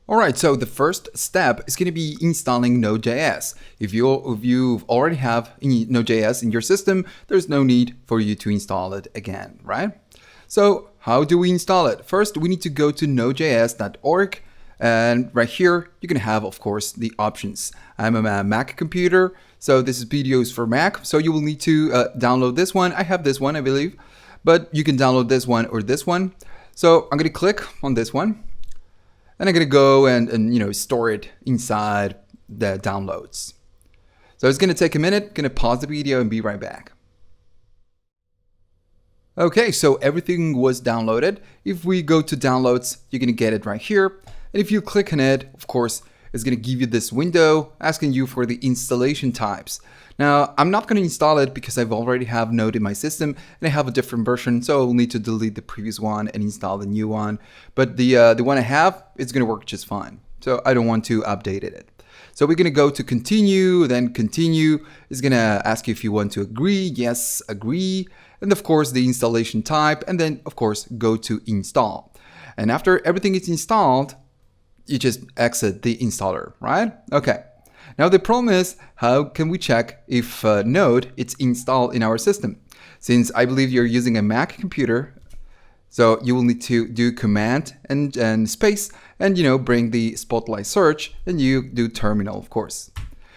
Alright, so the first step is going to be installing Node.js. If you already have Node.js in your system, there's no need for you to install it again, right? So how do we install it? First, we need to go to nodejs.org, and right here, you're going to have, of course, the options. I'm a Mac computer, so this is videos for Mac, so you will need to download this one. I have this one, I believe, but you can download this one or this one. So I'm going to click on this one. And I'm going to go and store it inside the downloads. So it's going to take a minute. Going to pause the video and be right back. Okay, so everything was downloaded. If we go to downloads, you're going to get it right here. And if you click on it, of course, it's going to give you this window asking you for the installation types. Now, I'm not going to install it because I've already have Node in my system and I have a different version, so I'll need to delete the previous one and install the new one. But the one I have, it's going to work just fine. So I don't want to update it. So we're going to go to continue, then continue. It's going to ask you if you want to agree. Yes, agree. And of course, the installation type, and then of course, go to install. And after everything is installed, you just exit the installer, right? Okay. Now the problem is, how can we check if Node is installed in our system? Since I believe you're using a Mac computer, so you will need to do command and space and bring the Spotlight search, and you do terminal, of course.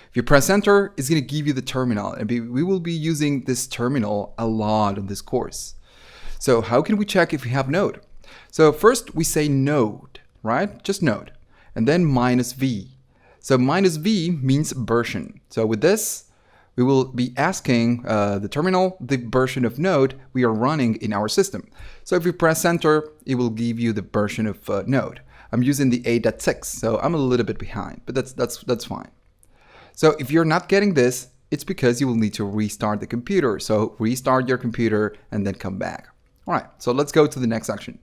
If you press enter, it's going to give you the terminal, and we will be using this terminal a lot in this course. So how can we check if we have Node? So first we say Node, right? Just Node, and then -v. So -v means version. So with this, we will be asking the terminal the version of Node we are running in our system. So if you press enter, it will give you the version of Node. I'm using the 8.6, so I'm a little bit behind, but that's fine. So if you're not getting this, it's because you will need to restart the computer. So restart your computer and then come back. All right, so let's go to the next section.